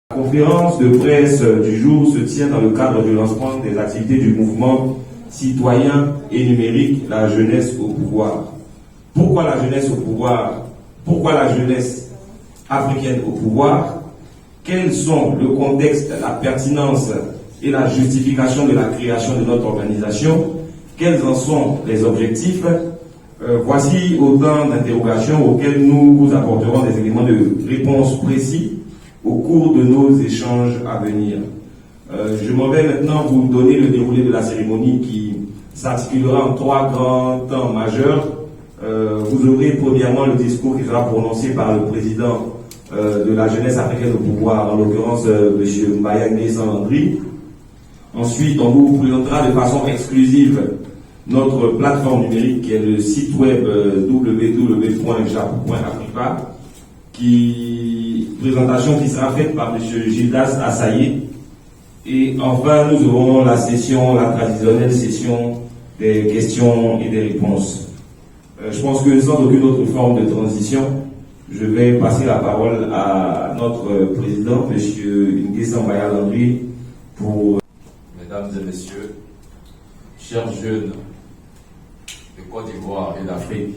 La conférence de presse du jour se tient dans le cadre du lancement des activités du mouvement citoyen et numérique, la jeunesse au pouvoir. Pourquoi la jeunesse au pouvoir? Pourquoi la jeunesse africaine au pouvoir? Quels sont le contexte, la pertinence et la justification de la création de notre organisation? Quels en sont les objectifs? Voici autant d'interrogations auxquelles nous vous apporterons des éléments de réponse précis au cours de nos échanges à venir. Je m'en vais maintenant vous donner le déroulé de la cérémonie qui s'articulera en trois grands temps majeurs. Vous aurez premièrement le discours qui sera prononcé par le président de la jeunesse africaine au pouvoir, en l'occurrence M. Mbaya Nguessan-Landry. Ensuite, on vous présentera de façon exclusive notre plateforme numérique qui est le site web www.jap.africa, présentation qui sera faite par M. Gildas Assaye. Et enfin, nous aurons la traditionnelle session des questions et des réponses. Je pense que sans aucune autre forme de transition, je vais passer la parole à notre président, M. Nguessan-Mbaya-Landry, pour... Mesdames et messieurs, chers jeunes de Côte d'Ivoire et d'Afrique,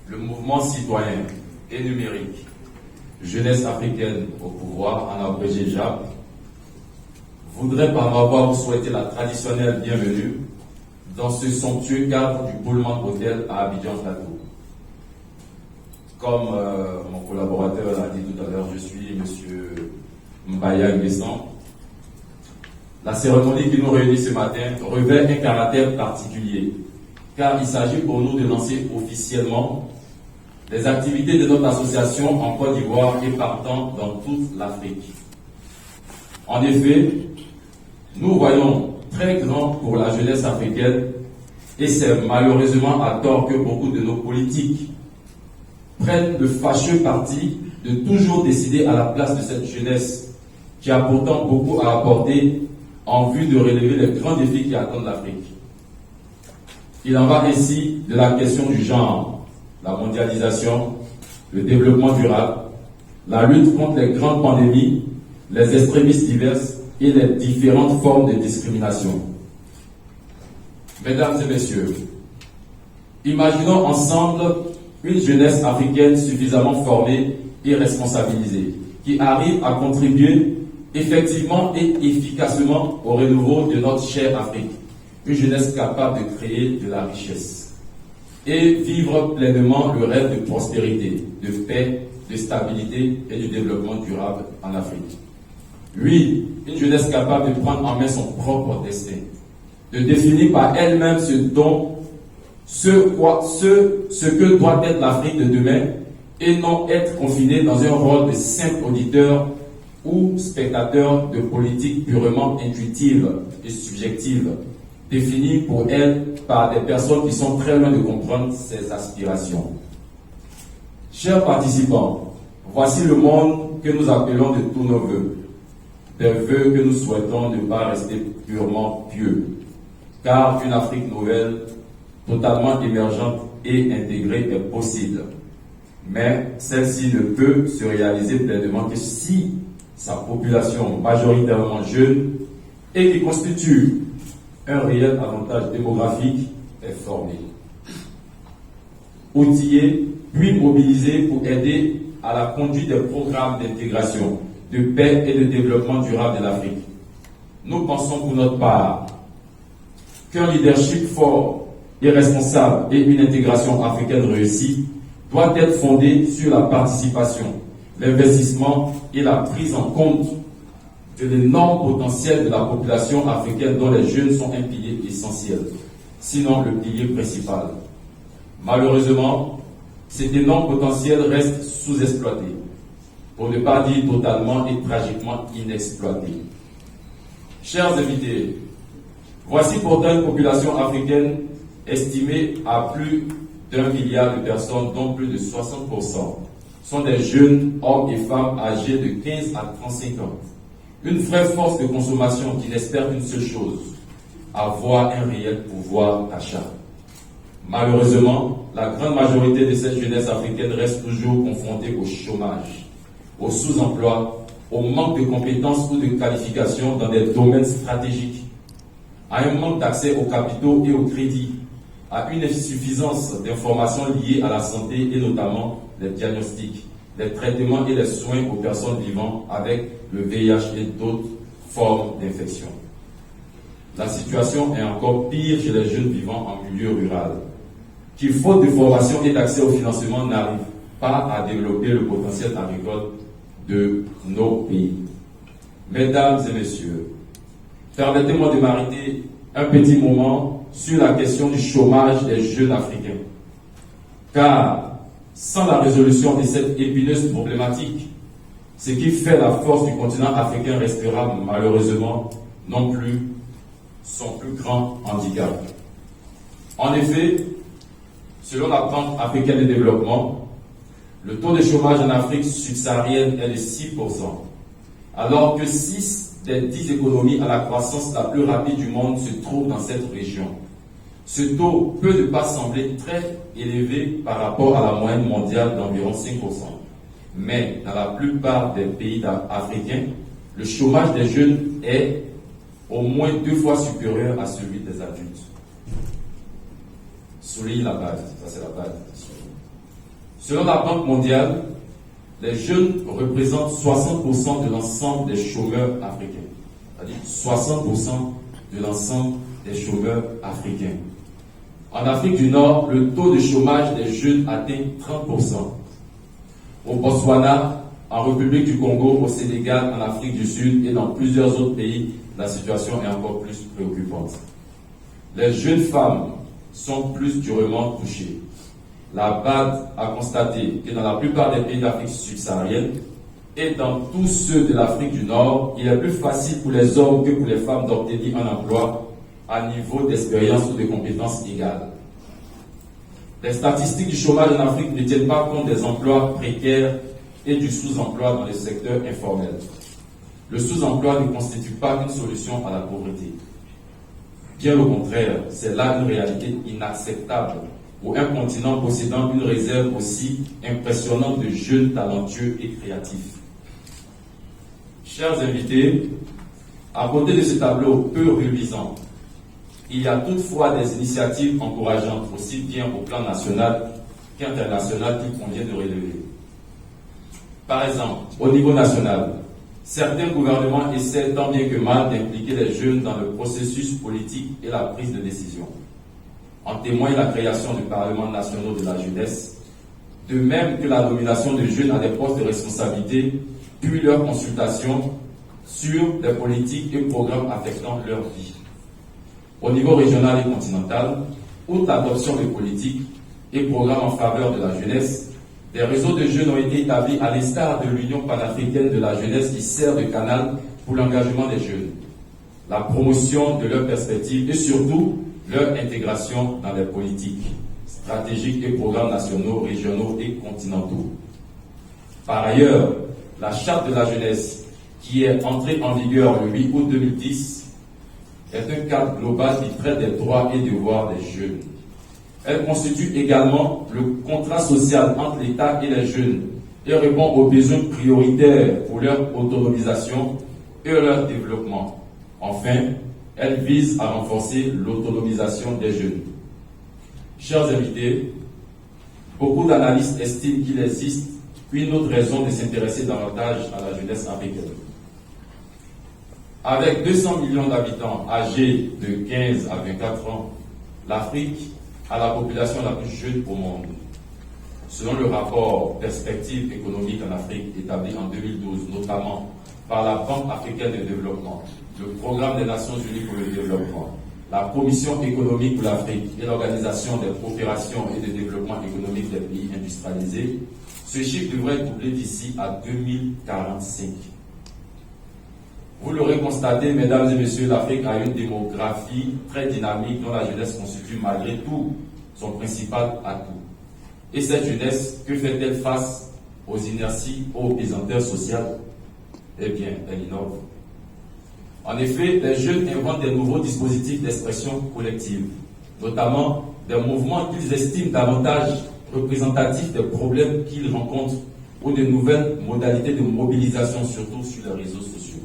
le mouvement citoyen et numérique Jeunesse africaine au pouvoir, en abrégé JAP, voudrait par ma voix vous souhaiter la traditionnelle bienvenue dans ce somptueux cadre du Pullman Hotel à Abidjan-Plateau. Comme mon collaborateur l'a dit tout à l'heure, je suis M. Mbaya Nguessan. La cérémonie qui nous réunit ce matin revêt un caractère particulier, car il s'agit pour nous de lancer officiellement les activités de notre association en Côte d'Ivoire et partant dans toute l'Afrique. En effet, nous voyons très grand pour la jeunesse africaine et c'est malheureusement à tort que beaucoup de nos politiques prennent le fâcheux parti de toujours décider à la place de cette jeunesse qui a pourtant beaucoup à apporter en vue de relever les grands défis qui attendent l'Afrique. Il en va ainsi de la question du genre, la mondialisation, le développement durable, la lutte contre les grandes pandémies, les extrémistes diverses et les différentes formes de discrimination. Mesdames et messieurs, imaginons ensemble une jeunesse africaine suffisamment formée et responsabilisée, qui arrive à contribuer effectivement et efficacement au renouveau de notre chère Afrique. Une jeunesse capable de créer de la richesse et vivre pleinement le rêve de prospérité, de paix, de stabilité et de développement durable en Afrique. Oui, une jeunesse capable de prendre en main son propre destin, de définir par elle-même ce que doit être l'Afrique de demain et non être confinée dans un rôle de simple auditeur ou spectateur de politiques purement intuitives et subjectives, définies pour elle par des personnes qui sont très loin de comprendre ses aspirations. Chers participants, voici le monde que nous appelons de tous nos vœux, des vœux que nous souhaitons ne pas rester purement pieux, car une Afrique nouvelle, totalement émergente et intégrée est possible. Mais celle-ci ne peut se réaliser pleinement que si sa population majoritairement jeune et qui constitue un réel avantage démographique est formée, outillée, puis mobilisée pour aider à la conduite des programmes d'intégration, de paix et de développement durable de l'Afrique. Nous pensons pour notre part qu'un leadership fort et responsable et une intégration africaine réussie doit être fondée sur la participation, l'investissement et la prise en compte de l'énorme potentiel de la population africaine dont les jeunes sont un pilier essentiel, sinon le pilier principal. Malheureusement, cet énorme potentiel reste sous-exploité, pour ne pas dire totalement et tragiquement inexploité. Chers invités, voici pourtant une population africaine estimée à plus d'1 milliard de personnes, dont plus de 60% sont des jeunes hommes et femmes âgés de 15 à 35 ans. Une vraie force de consommation qui n'espère qu'une seule chose, avoir un réel pouvoir d'achat. Malheureusement, la grande majorité de cette jeunesse africaine reste toujours confrontée au chômage, au sous-emploi, au manque de compétences ou de qualifications dans des domaines stratégiques, à un manque d'accès aux capitaux et aux crédits, à une insuffisance d'informations liées à la santé et notamment les diagnostics, les traitements et les soins aux personnes vivant avec le VIH et d'autres formes d'infection. La situation est encore pire chez les jeunes vivant en milieu rural, qui, faute de formation et d'accès au financement, n'arrivent pas à développer le potentiel agricole de nos pays. Mesdames et messieurs, permettez-moi de m'arrêter un petit moment sur la question du chômage des jeunes africains. Car sans la résolution de cette épineuse problématique, ce qui fait la force du continent africain restera malheureusement non plus son plus grand handicap. En effet, selon la Banque africaine de développement, le taux de chômage en Afrique subsaharienne est de 6%, alors que 6 des 10 économies à la croissance la plus rapide du monde se trouvent dans cette région. Ce taux peut ne pas sembler très élevé par rapport à la moyenne mondiale d'environ 5%. Mais dans la plupart des pays africains, le chômage des jeunes est au moins 2 fois supérieur à celui des adultes. Souligne la base, ça c'est la base. Selon la Banque mondiale, les jeunes représentent 60% de l'ensemble des chômeurs africains. C'est-à-dire 60% de l'ensemble des chômeurs africains. En Afrique du Nord, le taux de chômage des jeunes atteint 30%. Au Botswana, en République du Congo, au Sénégal, en Afrique du Sud et dans plusieurs autres pays, la situation est encore plus préoccupante. Les jeunes femmes sont plus durement touchées. La BAD a constaté que dans la plupart des pays d'Afrique subsaharienne et dans tous ceux de l'Afrique du Nord, il est plus facile pour les hommes que pour les femmes d'obtenir un emploi à niveau d'expérience ou de compétences égales. Les statistiques du chômage en Afrique ne tiennent pas compte des emplois précaires et du sous-emploi dans les secteurs informels. Le sous-emploi ne constitue pas une solution à la pauvreté. Bien au contraire, c'est là une réalité inacceptable pour un continent possédant une réserve aussi impressionnante de jeunes talentueux et créatifs. Chers invités, à côté de ce tableau peu reluisant, il y a toutefois des initiatives encourageantes, aussi bien au plan national qu'international, qu'il convient de relever. Par exemple, au niveau national, certains gouvernements essaient tant bien que mal d'impliquer les jeunes dans le processus politique et la prise de décision. En témoigne la création du Parlement national de la jeunesse, de même que la nomination de jeunes à des postes de responsabilité, puis leur consultation sur des politiques et programmes affectant leur vie. Au niveau régional et continental, outre l'adoption de politiques et programmes en faveur de la jeunesse, des réseaux de jeunes ont été établis à l'instar de l'Union panafricaine de la jeunesse qui sert de canal pour l'engagement des jeunes, la promotion de leurs perspectives et surtout leur intégration dans les politiques stratégiques et programmes nationaux, régionaux et continentaux. Par ailleurs, la Charte de la jeunesse, qui est entrée en vigueur le 8 août 2010, est un cadre global qui traite des droits et devoirs des jeunes. Elle constitue également le contrat social entre l'État et les jeunes et répond aux besoins prioritaires pour leur autonomisation et leur développement. Enfin, elle vise à renforcer l'autonomisation des jeunes. Chers invités, beaucoup d'analystes estiment qu'il existe une autre raison de s'intéresser davantage à la jeunesse africaine. Avec 200 millions d'habitants âgés de 15 à 24 ans, l'Afrique a la population la plus jeune au monde. Selon le rapport Perspectives économiques en Afrique établi en 2012, notamment par la Banque africaine de développement, le Programme des Nations Unies pour le développement, la Commission économique pour l'Afrique et l'Organisation des coopérations et de développement économique des pays industrialisés, ce chiffre devrait doubler d'ici à 2045. Vous l'aurez constaté, mesdames et messieurs, l'Afrique a une démographie très dynamique dont la jeunesse constitue malgré tout son principal atout. Et cette jeunesse, que fait-elle face aux inerties, aux pesanteurs sociales? Eh bien, elle innove. En effet, les jeunes inventent des nouveaux dispositifs d'expression collective, notamment des mouvements qu'ils estiment davantage représentatifs des problèmes qu'ils rencontrent ou de nouvelles modalités de mobilisation, surtout sur les réseaux sociaux.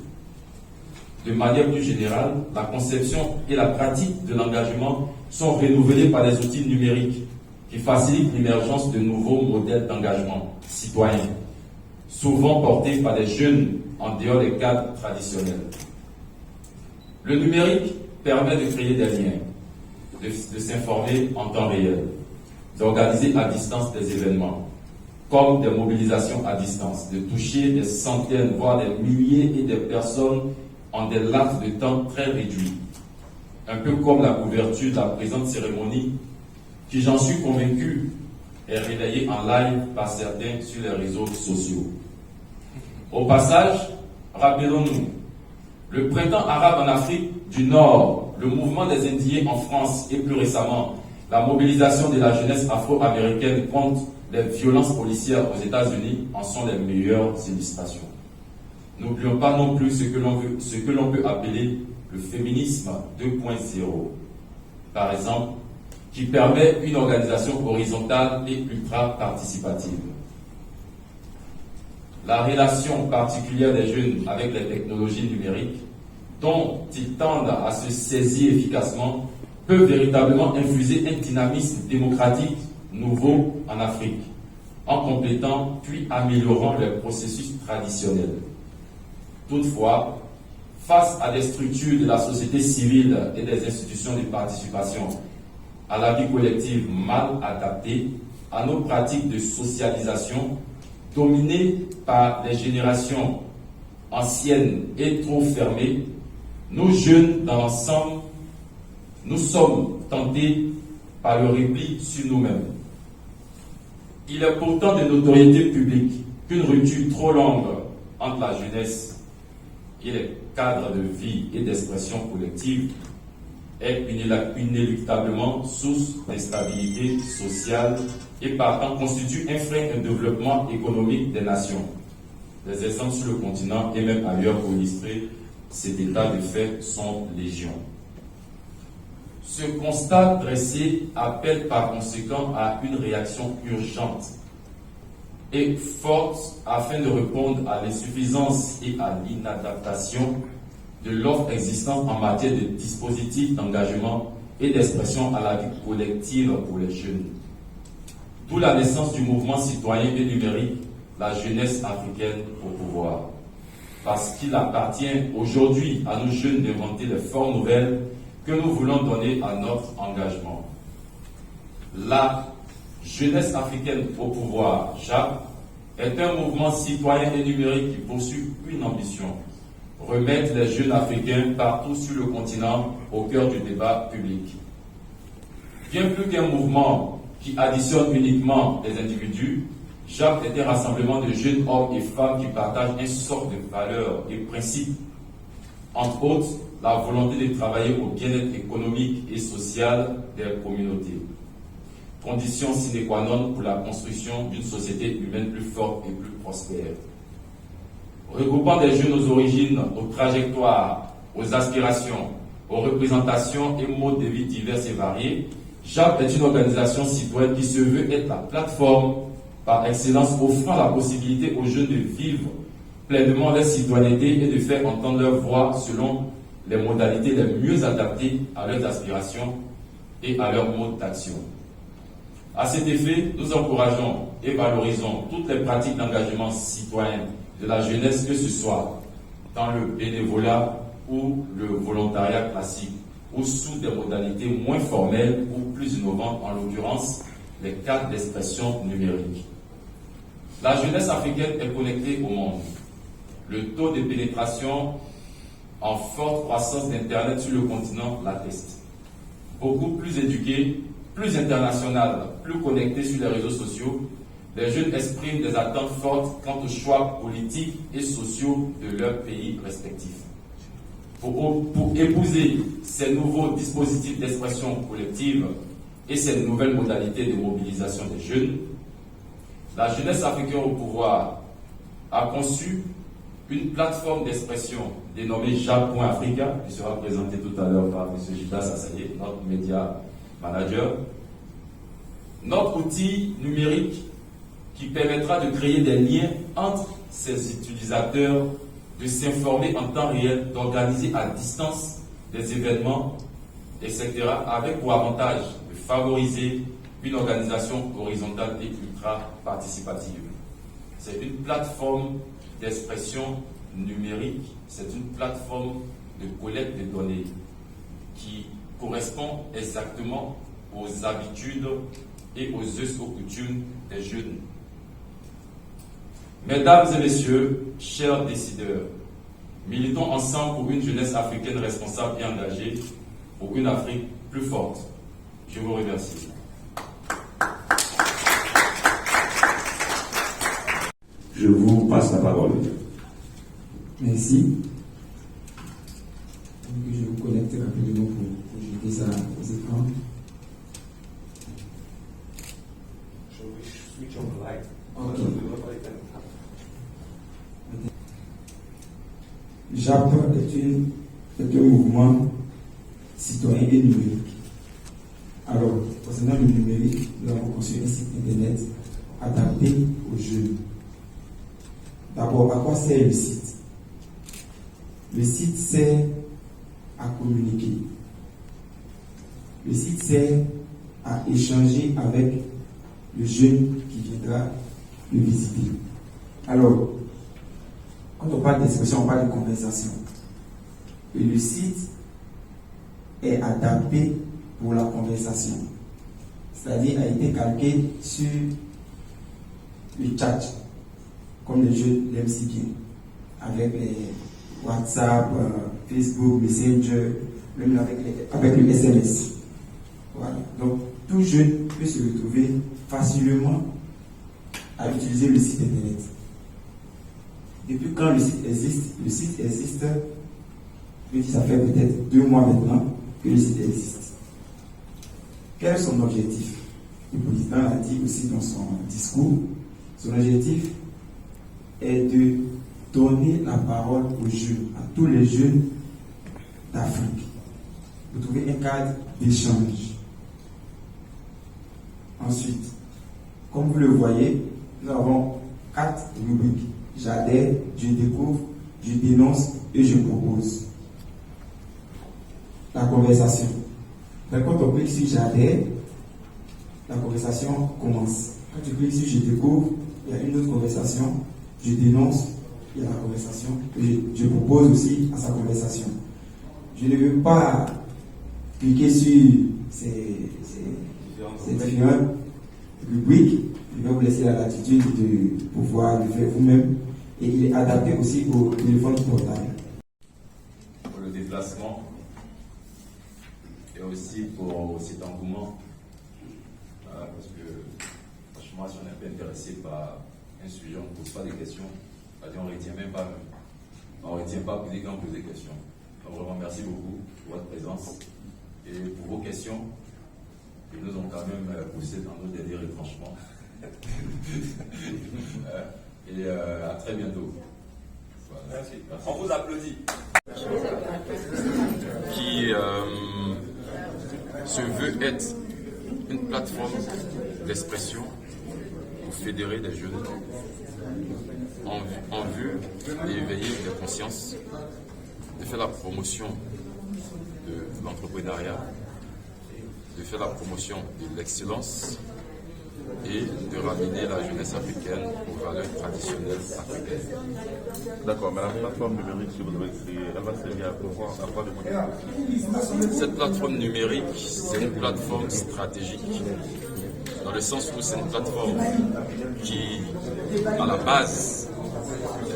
De manière plus générale, la conception et la pratique de l'engagement sont renouvelées par les outils numériques qui facilitent l'émergence de nouveaux modèles d'engagement citoyen, souvent portés par des jeunes en dehors des cadres traditionnels. Le numérique permet de créer des liens, de s'informer en temps réel, d'organiser à distance des événements, comme des mobilisations à distance, de toucher des centaines, voire des milliers et des personnes en des laps de temps très réduits. Un peu comme la couverture de la présente cérémonie, qui, j'en suis convaincu, est relayée en live par certains sur les réseaux sociaux. Au passage, rappelons-nous, le printemps arabe en Afrique du Nord, le mouvement des Indiens en France et plus récemment, la mobilisation de la jeunesse afro-américaine contre les violences policières aux États-Unis en sont les meilleures illustrations. N'oublions pas non plus ce que l'on peut appeler le féminisme 2.0, par exemple, qui permet une organisation horizontale et ultra-participative. La relation particulière des jeunes avec les technologies numériques, dont ils tendent à se saisir efficacement, peut véritablement infuser un dynamisme démocratique nouveau en Afrique, en complétant puis améliorant les processus traditionnels. Toutefois, face à des structures de la société civile et des institutions de participation à la vie collective mal adaptées, à nos pratiques de socialisation dominées par les générations anciennes et trop fermées, nous jeunes dans l'ensemble, nous sommes tentés par le repli sur nous-mêmes. Il est pourtant de notoriété publique qu'une rupture trop longue entre la jeunesse et les cadres de vie et d'expression collective est inéluctablement source d'instabilité sociale et partant constitue un frein au développement économique des nations. Les exemples sur le continent et même ailleurs pour illustrer cet état de fait sont légion. Ce constat dressé appelle par conséquent à une réaction urgente et forte afin de répondre à l'insuffisance et à l'inadaptation de l'offre existante en matière de dispositifs d'engagement et d'expression à la vie collective pour les jeunes. D'où la naissance du mouvement citoyen et numérique, la jeunesse africaine au pouvoir. Parce qu'il appartient aujourd'hui à nos jeunes d'inventer les formes nouvelles que nous voulons donner à notre engagement. La jeunesse africaine au pouvoir, JAP, est un mouvement citoyen et numérique qui poursuit une ambition: remettre les jeunes africains partout sur le continent au cœur du débat public. Bien plus qu'un mouvement qui additionne uniquement des individus, JAP est un rassemblement de jeunes hommes et femmes qui partagent une sorte de valeurs et principes, entre autres la volonté de travailler au bien-être économique et social des communautés. Condition sine qua non pour la construction d'une société humaine plus forte et plus prospère. Regroupant des jeunes aux origines, aux trajectoires, aux aspirations, aux représentations et modes de vie divers et variés, JAP est une organisation citoyenne qui se veut être la plateforme par excellence offrant la possibilité aux jeunes de vivre pleinement leur citoyenneté et de faire entendre leur voix selon les modalités les mieux adaptées à leurs aspirations et à leur mode d'action. À cet effet, nous encourageons et valorisons toutes les pratiques d'engagement citoyen de la jeunesse, que ce soit dans le bénévolat ou le volontariat classique, ou sous des modalités moins formelles ou plus innovantes, en l'occurrence les cadres d'expression numérique. La jeunesse africaine est connectée au monde. Le taux de pénétration en forte croissance d'Internet sur le continent l'atteste. Beaucoup plus éduqués, plus internationales, plus connectés sur les réseaux sociaux, les jeunes expriment des attentes fortes quant aux choix politiques et sociaux de leurs pays respectifs. Pour épouser ces nouveaux dispositifs d'expression collective et ces nouvelles modalités de mobilisation des jeunes, la jeunesse africaine au pouvoir a conçu une plateforme d'expression dénommée JAP.Africa, qui sera présentée tout à l'heure par M. Gilda Sassaye, notre média manager. Notre outil numérique qui permettra de créer des liens entre ces utilisateurs, de s'informer en temps réel, d'organiser à distance des événements, etc., avec pour avantage de favoriser une organisation horizontale et ultra participative. C'est une plateforme d'expression numérique, c'est une plateforme de collecte de données qui correspond exactement aux habitudes et aux us, aux coutumes des jeunes. Mesdames et messieurs, chers décideurs, militons ensemble pour une jeunesse africaine responsable et engagée, pour une Afrique plus forte. Je vous remercie. Je vous passe la parole. Merci. Donc, je vous connecte rapidement pour jeter ça aux écrans. Ok. JAP est un mouvement citoyen et numérique. Alors, concernant le numérique, nous avons conçu un site internet adapté aux jeunes. D'abord, à quoi sert le site? Le site sert à communiquer. Le site sert à échanger avec le jeune qui viendra le visiter. Alors, quand on parle d'expression, on parle de conversation. Et le site est adapté pour la conversation. C'est-à-dire a été calqué sur le chat, comme les jeunes l'aiment si bien, avec les WhatsApp, Facebook, Messenger, même avec le SMS. Voilà. Donc, tout jeune peut se retrouver facilement à utiliser le site internet. Depuis quand le site existe, ça fait peut-être 2 mois maintenant que le site existe. Quel est son objectif? Le président l'a dit aussi dans son discours. Son objectif est de donner la parole aux jeunes, à tous les jeunes d'Afrique, pour trouver un cadre d'échange. Ensuite, comme vous le voyez, nous avons 4 rubriques. J'adhère, je découvre, je dénonce et je propose. La conversation. Donc, quand on clique sur j'adhère, la conversation commence. Quand tu cliques sur je découvre, il y a une autre conversation. Je dénonce, il y a la conversation. Et je propose aussi à sa conversation. Je ne veux pas cliquer sur ces différentes rubriques. Je vais vous laisser la latitude de pouvoir le faire vous-même. Et il est adapté aussi au téléphone portable. Pour le déplacement et aussi pour cet engouement. Parce que franchement, si on est un peu intéressé par un sujet, on ne pose pas des questions. On ne retient même pas. On ne retient pas poser quand on pose des questions. Donc vraiment, merci beaucoup pour votre présence et pour vos questions. Qui nous ont quand même poussé dans nos derniers retranchements. Et à très bientôt. Voilà. Merci. On vous applaudit. Qui se veut être une plateforme d'expression pour fédérer des jeunes en vue d'éveiller les consciences, de faire la promotion de l'entrepreneuriat, de faire la promotion de l'excellence et de ramener la jeunesse africaine aux valeurs traditionnelles africaines. D'accord, mais la plateforme numérique que vous avez créée, elle va servir à quoi de Cette plateforme numérique, c'est une plateforme stratégique, dans le sens où c'est une plateforme qui, à la base,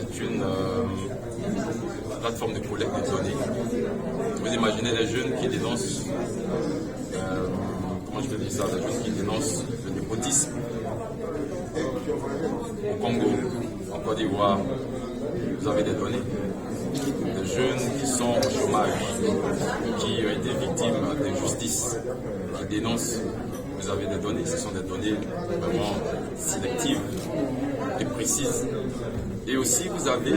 est une plateforme de collecte de données. Vous imaginez les jeunes qui dénoncent, comment je peux dire ça, les jeunes qui dénoncent le népotisme au Congo, en Côte d'Ivoire, vous avez des données. Des jeunes qui sont au chômage, qui ont été victimes d'injustice, qui dénoncent, vous avez des données, ce sont des données vraiment sélectives et précises. Et aussi, vous avez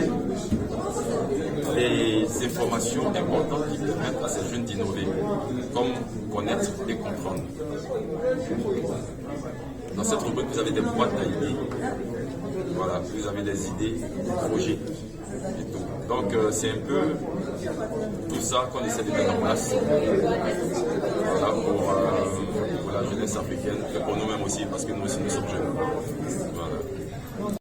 les informations importantes qui permettent à ces jeunes d'innover, comme connaître et comprendre. Dans cette rubrique, vous avez des boîtes à idées. Voilà, vous avez des idées, des projets et tout. Donc c'est un peu tout ça qu'on essaie de mettre en place. Voilà, pour la jeunesse africaine et pour nous-mêmes aussi, parce que nous aussi nous sommes jeunes. Voilà.